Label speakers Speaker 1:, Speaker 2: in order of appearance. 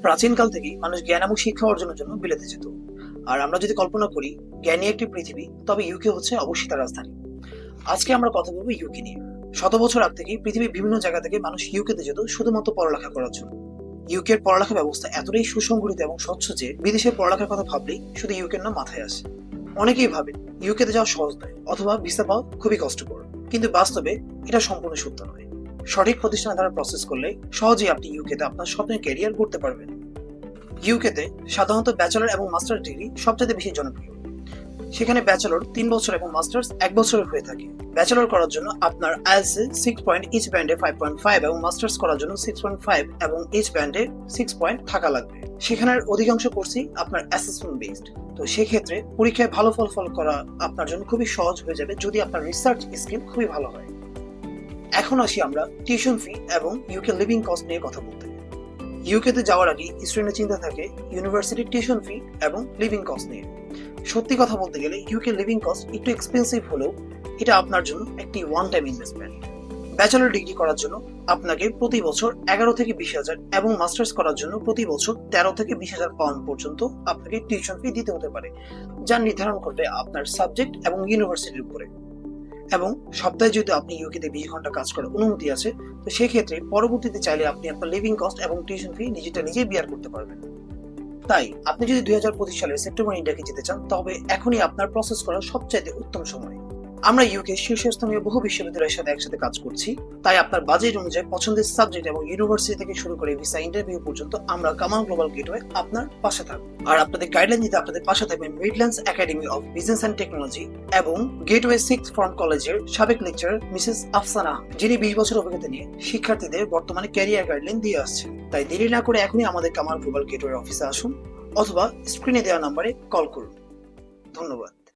Speaker 1: প্রাচীনকাল থেকেই মানুষ জ্ঞান এবং শিক্ষা অর্জনের জন্য বিলেতে যেত। আর আমরা যদি কল্পনা করি জ্ঞানী একটি পৃথিবী, তবে ইউকে হচ্ছে অবশ্যই তার রাজধানী। আজকে আমরা কথা বলবো ইউকে নিয়ে। শত বছর আগ থেকে পৃথিবীর বিভিন্ন জায়গা থেকে মানুষ ইউকেতে যেত শুধুমাত্র পড়ালেখা করার জন্য। ইউকের পড়ালেখা ব্যবস্থা এতটাই সুসংগঠিত এবং স্বচ্ছ যে বিদেশের পড়ালেখার কথা ভাবলেই শুধু ইউকের নাম মাথায় আসে। অনেকেই ভাবে ইউকেতে যাওয়া সহজ নয় অথবা ভিসা পাওয়া খুবই কষ্টকর, কিন্তু বাস্তবে এটা সম্পূর্ণ সত্য নয়। সঠিক প্রতিষ্ঠানে দ্বারা প্রসেস করলে সহজেই আপনি ইউকেতে আপনার স্বপ্নের ক্যারিয়ার করতে পারবেন। ইউকেতে সাধারণত ব্যাচেলর এবং মাস্টার্স ডিগ্রি সবচেয়ে বেশি জনপ্রিয়। সেখানে ব্যাচেলর 3 বছর এবং মাস্টার্স 1 বছরের হয়ে থাকে। ব্যাচেলর করার জন্য আপনার আইএলটিএস 6 পয়েন্ট, ইচ ব্যান্ডে 5.5 এবং মাস্টার্স করার জন্য 6.5 এবং ইচ ব্যান্ডে 6 পয়েন্ট থাকা লাগবে। সেখানের অধিকাংশ কোর্সই আপনার অ্যাসেসমেন্ট বেসড। তো সেক্ষেত্রে পরীক্ষায় ভালো ফলাফল করা আপনার জন্য খুবই সহজ হয়ে যাবে যদি আপনার রিসার্চ স্কিল খুবই ভালো হয়। এখন আসি আমরা টিউশন ফি এবং ইউকে লিভিং কস্ট নিয়ে কথা বলতে। ইউকেতে যাওয়ার আগে স্টুডেন্টের চিন্তা থাকে ইউনিভার্সিটির টিউশন ফি এবং লিভিং কস্ট নিয়ে। সত্যি কথা বলতে গেলে ইউকে লিভিং কস্ট একটু এক্সপেন্সিভ হলেও এটা আপনার জন্য একটি one time investment. Bachelor degree করার জন্য আপনাকে প্রতি বছর 11 থেকে 20,000 এবং মাস্টার্স করার জন্য প্রতি বছর 13 থেকে 20,000 পাউন্ড পর্যন্ত আপনাকে টিউশন ফি দিতে হতে পারে, যা নির্ধারণ করবে আপনার সাবজেক্ট এবং ইউনিভার্সিটির উপরে। এবং সপ্তাহে যদি আপনি ইউকেতে 20 ঘন্টা কাজ করার অনুমতি আছে, তো সেক্ষেত্রে পরবর্তীতে চাইলে আপনি আপনার লিভিং কস্ট এবং টিউশন ফি নিজেই বিয়ার করতে পারবেন। তাই আপনি যদি 2025 সালের সেপ্টেম্বর ইন্ডিয়াকে যেতে চান, তবে এখনই আপনার প্রসেস করার সবচাইতে উত্তম সময়। আমরা ইউকে শীর্ষস্থানীয় বহু বিশ্ববিদ্যালয়ের সাথে একসাথে কাজ করছি, তাই আপনার বাজেট অনুযায়ী পছন্দের সাবজেক্ট এবং ইউনিভার্সিটি থেকে শুরু করে ভিসা ইন্টারভিউ পর্যন্ত আমরা কামাল গ্লোবাল গেটওয়ে আপনার পাশে থাকবো। আর আপনাদের গাইডলাইন দিতে আপনাদের পাশে থাকবেন Midlands academy of business and technology এবং গেটওয়ে 6th ফর্ম কলেজের সাবেক লেকচারার মিসেস আফসানা, যিনি 20 বছর অভিজ্ঞতা নিয়ে শিক্ষার্থীদের বর্তমানে ক্যারিয়ার গাইডলাইন দিয়ে আসছেন। তাই দেরি না করে এখনই আমাদের কামাল গ্লোবাল গেটওয়ে অফিসে আসুন অথবা স্ক্রিনে দেওয়া নম্বরে কল করুন। ধন্যবাদ।